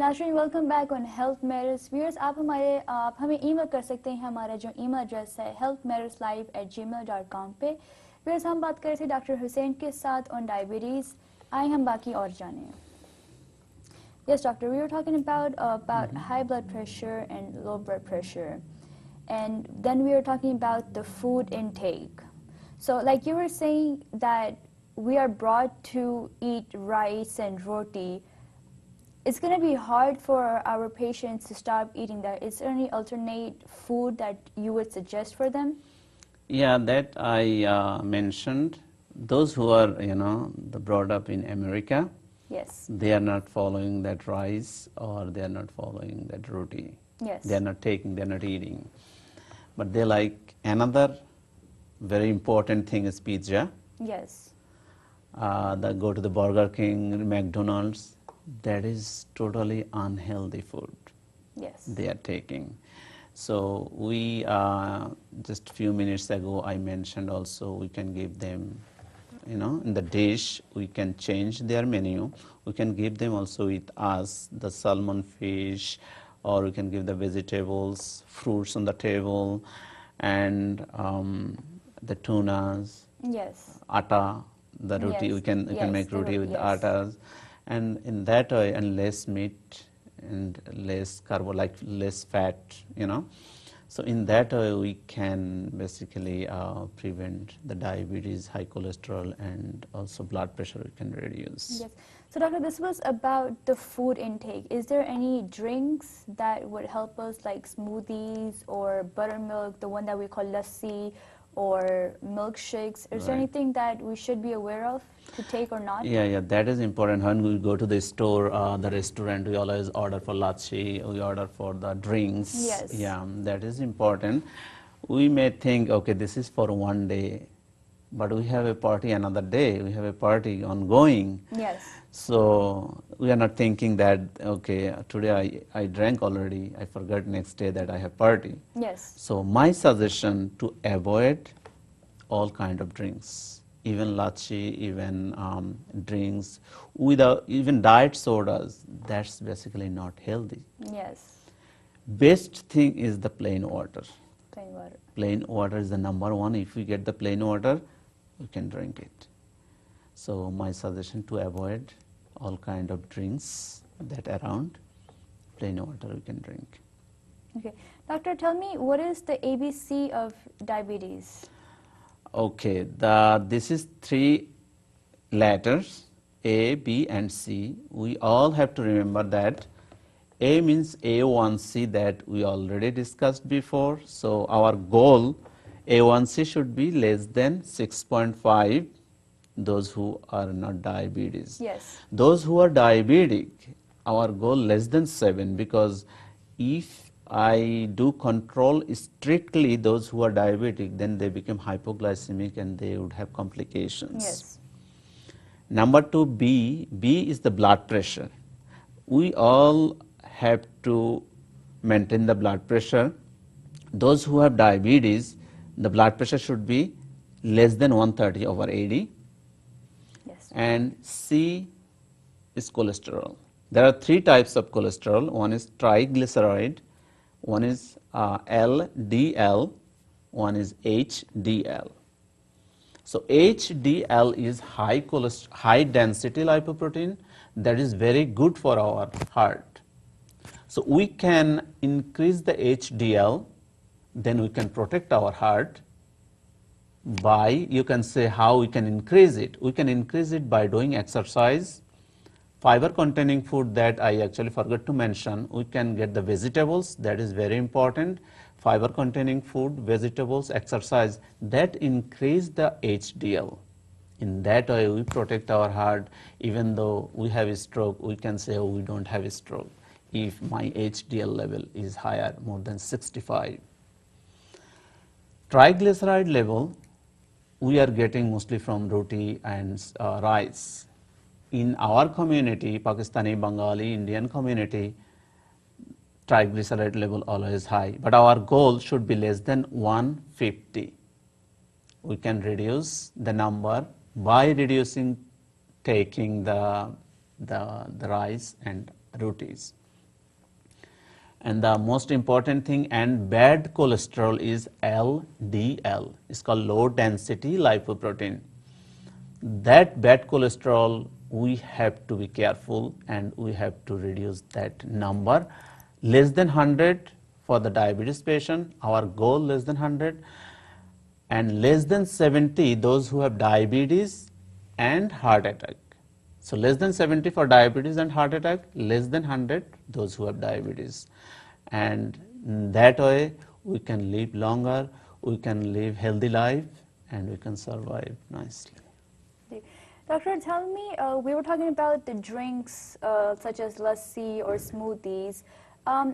नाज़रीन welcome back on health matters viewers आप हमें ईमेल कर सकते हैं। हमारा जो ईमेल एड्रेस है healthmatterslive@gmail.com पे। व्यूअर्स हम बात कर रहे थे डॉक्टर हुसैन के साथ ऑन डायबिटीज़। आए हम बाकी और जानें। Yes, doctor, we were talking about high blood pressure and low blood pressure, and then we were talking about the food intake. So, like you were saying that we are brought to eat rice and roti. It's going to be hard for our patients to stop eating that. Is there any alternate food that you would suggest for them? Yeah, that I mentioned. Those who are, brought up in America, Yes. they are not following that rice or they are not following that roti. Yes. They are not taking, they are not eating. But they like another very important thing is pizza. Yes. They go to the Burger King, McDonald's. That is totally unhealthy food Yes. they are taking. So we, just a few minutes ago, I mentioned also we can give them, in the dish, we can change their menu. We can give them also with us the salmon fish, or we can give the vegetables, fruits on the table, and the tunas, Yes. atta, the roti. Yes. We can Yes, make roti with the yes. attas, and in that way, and less meat and less carbo, like less fat, So in that way, we can basically prevent the diabetes, high cholesterol, and also blood pressure we can reduce. Yes. So, doctor, this was about the food intake. Is there any drinks that would help us, like smoothies or buttermilk, the one that we call lassi, or milkshakes? Is there Right. anything that we should be aware of to take or not? Yeah, that is important. When we go to the store, the restaurant, we always order for lassi, we order for the drinks. Yes. Yeah, that is important. We may think, okay, this is for one day, but we have a party another day, we have a party ongoing. Yes. So we are not thinking that, okay, today I drank already, I forgot next day that I have party. Yes. So my suggestion to avoid all kind of drinks, even lassi, even drinks, without even diet sodas, that's basically not healthy. Yes. Best thing is the plain water. Plain water. Plain water is the number one. If we get the plain water, we can drink it. So my suggestion to avoid all kind of drinks that around, plain water we can drink. Okay. Doctor, tell me, what is the ABC of diabetes? Okay, this is 3 letters, A, B, and C. We all have to remember that. A means A1C, that we already discussed before. So our goal, A1C should be less than 6.5, those who are not diabetes. Yes. Those who are diabetic, our goal less than 7, because if I do control strictly those who are diabetic, then they become hypoglycemic and they would have complications. Yes. Number 2, B is the blood pressure. We all have to maintain the blood pressure. Those who have diabetes, the blood pressure should be less than 130/80. Yes. And C is cholesterol. There are 3 types of cholesterol. One is triglyceride, one is LDL, one is HDL. So HDL is high density lipoprotein that is very good for our heart. So we can increase the HDL, then we can protect our heart by, you can say how we can increase it. We can increase it by doing exercise, fiber containing food that I actually forgot to mention. We can get the vegetables, that is very important. Fiber containing food, vegetables, exercise, that increase the HDL. In that way we protect our heart. Even though we have a stroke, we can say, oh, we don't have a stroke if my HDL level is higher, more than 65. Triglyceride level we are getting mostly from roti and rice. In our community, Pakistani, Bengali, Indian community, triglyceride level always high, but our goal should be less than 150. We can reduce the number by reducing taking the rice and rotis. And the most important thing, and bad cholesterol is LDL. It's called low density lipoprotein. That bad cholesterol, we have to be careful and we have to reduce that number. Less than 100 for the diabetes patient, our goal less than 100, and less than 70 those who have diabetes and heart attack. So less than 70 for diabetes and heart attack, less than 100 those who have diabetes. And that way we can live longer, we can live healthy life, and we can survive nicely. Doctor, tell me, we were talking about the drinks such as lassi or smoothies.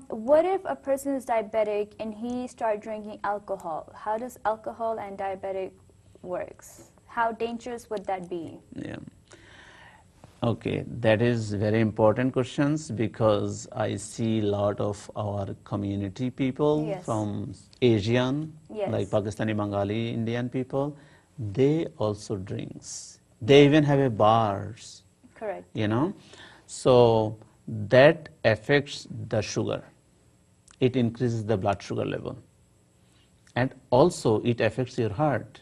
What if a person is diabetic and he start drinking alcohol? How does alcohol and diabetic works? How dangerous would that be? Yeah. Okay, that is very important questions because I see a lot of our community people Yes. from Asian, Yes. like Pakistani, Bengali, Indian people, they also drinks. They even have a bars, Correct. you know. So that affects the sugar. It increases the blood sugar level. And also it affects your heart.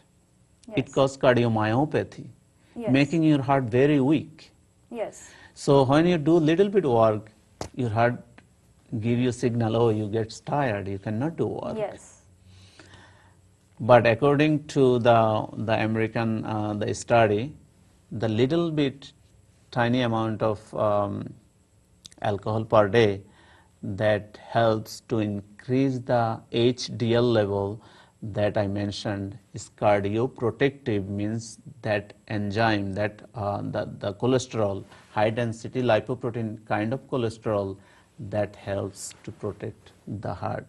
It Yes. causes cardiomyopathy, Yes. making your heart very weak. Yes. So when you do little bit work, your heart give you signal, oh, you get tired, you cannot do work. Yes. But according to the American the study, the little bit tiny amount of alcohol per day that helps to increase the HDL level that I mentioned is cardioprotective, means that enzyme, that the cholesterol, high density lipoprotein kind of cholesterol that helps to protect the heart.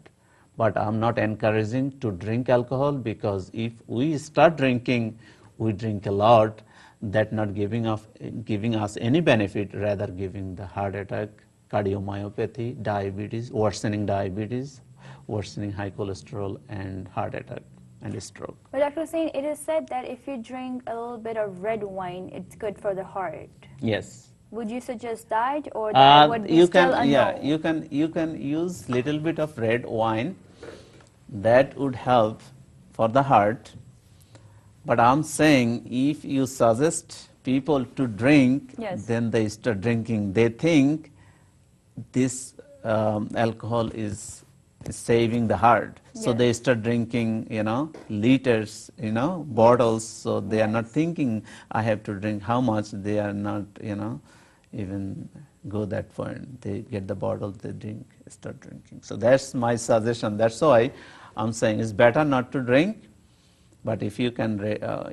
But I'm not encouraging to drink alcohol, because if we start drinking, we drink a lot, that not giving us any benefit, rather giving the heart attack, cardiomyopathy, diabetes, worsening high cholesterol, and heart attack and stroke. But Dr. Hossain, it is said that if you drink a little bit of red wine, it's good for the heart. Yes. Would you suggest that, or that would be You still can, a yeah, no? you can use little bit of red wine. That would help for the heart. But I'm saying if you suggest people to drink, Yes. then they start drinking. They think this alcohol is saving the heart. So they Yes. start drinking, liters, bottles. So they are not Yes. thinking, I have to drink how much. They are not, even go that point. They get the bottle, they drink, start drinking. So that's my suggestion. That's why I'm saying it's better not to drink. But if you can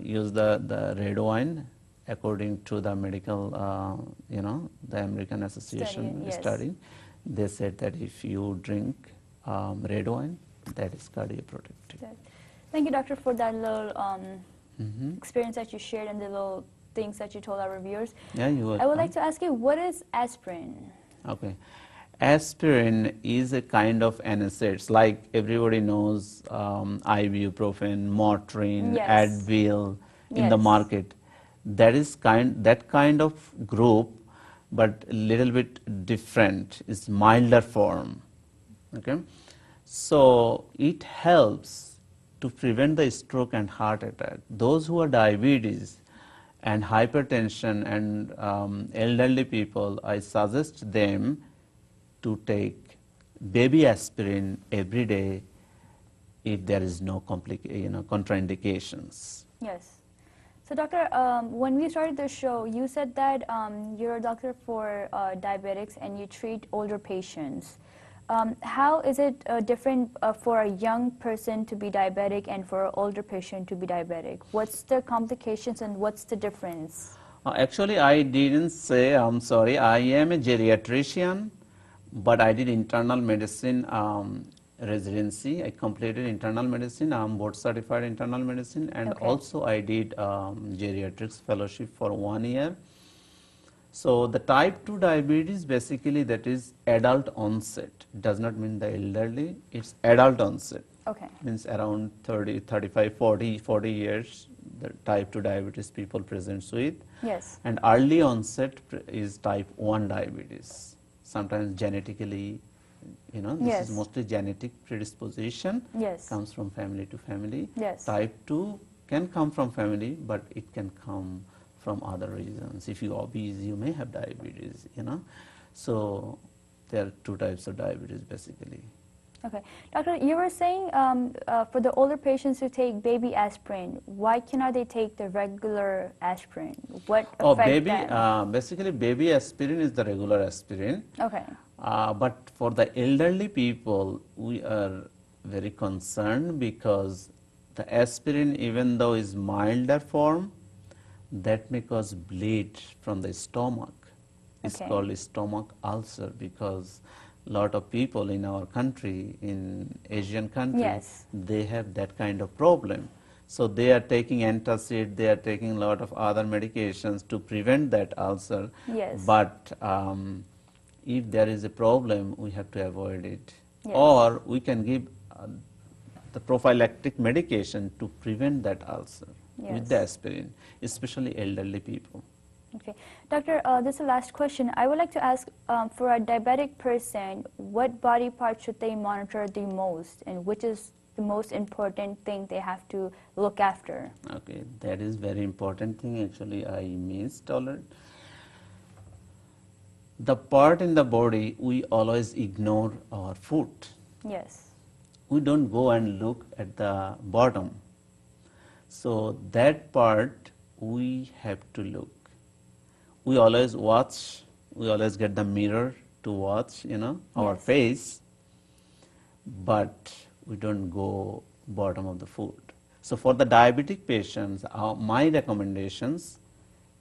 use the red wine, according to the medical, the American Association Yes. study, they said that if you drink red wine, that is cardioprotective. Good. Thank you, doctor, for that little Mhm. experience that you shared and the little things that you told our viewers. Yeah, you are. I would like to ask you, what is aspirin? Okay. Aspirin is a kind of NSAIDs, like everybody knows ibuprofen, Motrin, Yes. Advil in the Yes. market. That kind of group, but a little bit different, is milder form. Okay, so it helps to prevent the stroke and heart attack. Those who are diabetes and hypertension and elderly people, I suggest them to take baby aspirin every day if there is no contraindications. Yes. So, doctor, when we started the show, you said that you're a doctor for diabetics and you treat older patients. How is it different for a young person to be diabetic and for an older patient to be diabetic? What's the complications and what's the difference? Actually, I didn't say, I'm sorry, I am a geriatrician, but I did internal medicine residency. I completed internal medicine. I'm board certified internal medicine, and Okay. also I did geriatrics fellowship for 1 year. So the type 2 diabetes, basically that is adult onset. It does not mean the elderly, it's adult onset. Okay. Means around 30, 35, 40 years, the type 2 diabetes people presents with. Yes. And early onset is type 1 diabetes. Sometimes genetically this Yes. is mostly genetic predisposition. Yes. Comes from family to family. Yes. Type 2 can come from family, but it can come from other reasons. If you're obese, you may have diabetes, So there are two types of diabetes basically. Okay. Doctor, you were saying for the older patients who take baby aspirin, why cannot they take the regular aspirin? What affect them? Basically baby aspirin is the regular aspirin. Okay. But for the elderly people, we are very concerned because the aspirin, even though is milder form, that may cause bleed from the stomach. It's Okay. called stomach ulcer because lot of people in our country, in Asian countries, Yes. they have that kind of problem. So they are taking antacid, they are taking a lot of other medications to prevent that ulcer. Yes. But if there is a problem, we have to avoid it. Yes. Or we can give the prophylactic medication to prevent that ulcer with the Yes. aspirin, especially elderly people. Okay. Doctor, this is the last question. I would like to ask, for a diabetic person, what body part should they monitor the most, and which is the most important thing they have to look after? Okay, that is very important thing. Actually, I missed already. The part in the body, we always ignore our foot. Yes. We don't go and look at the bottom. So that part we have to look. We always watch, we always get the mirror to watch, our Yes. face, but we don't go bottom of the foot. So for the diabetic patients, my recommendations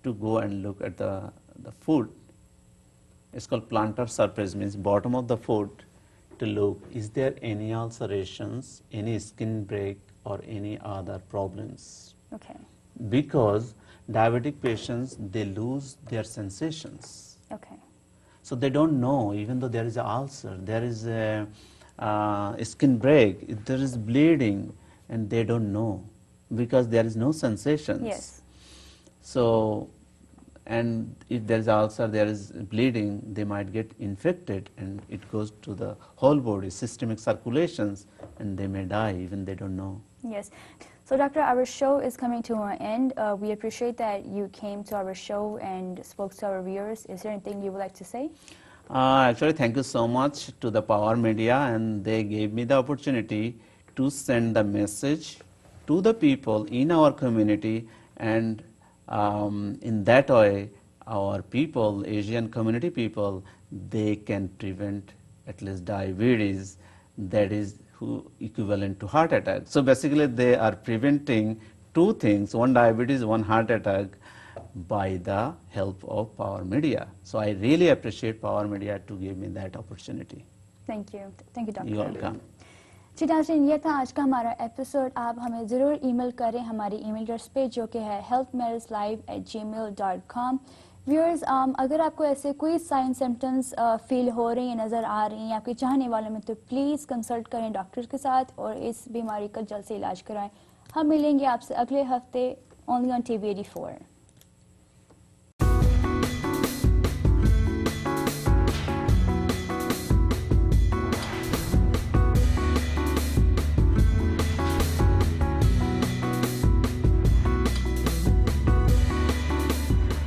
to go and look at the foot. It's called plantar surface, means bottom of the foot, to look, is there any ulcerations, any skin break, or any other problems? Okay. Because diabetic patients, they lose their sensations. Okay. So they don't know, even though there is an ulcer, there is a skin break, there is bleeding, and they don't know because there is no sensations. Yes. So, and if there is ulcer, there is bleeding, they might get infected, and it goes to the whole body, systemic circulations, and they may die, even they don't know. Yes. So, Doctor, our show is coming to an end. We appreciate that you came to our show and spoke to our viewers. Is there anything you would like to say? Actually, thank you so much to the Power Media, and they gave me the opportunity to send the message to the people in our community, and in that way, our people, Asian community people, they can prevent at least diabetes, that is equivalent to heart attack. So basically, they are preventing two things, one diabetes, one heart attack, by the help of Power Media. So I really appreciate Power Media to give me that opportunity. Thank you. Thank you, Doctor. You're welcome. जी नाज़रीन, ये था आज का हमारा episode. आप हमें ज़रूर email करें हमारी ईमेल एड्रेस पे, जो कि है healthmatters@gmail.com. व्यूअर्स, अगर आपको ऐसे कोई साइन सिम्टम्स फील हो रही हैं, नज़र आ रही हैं आपके चाहने वालों में, तो प्लीज़ कंसल्ट करें डॉक्टर के साथ और इस बीमारी का जल्द से इलाज कराएं. हम मिलेंगे आपसे अगले हफ्ते ओनली ऑन TV 84.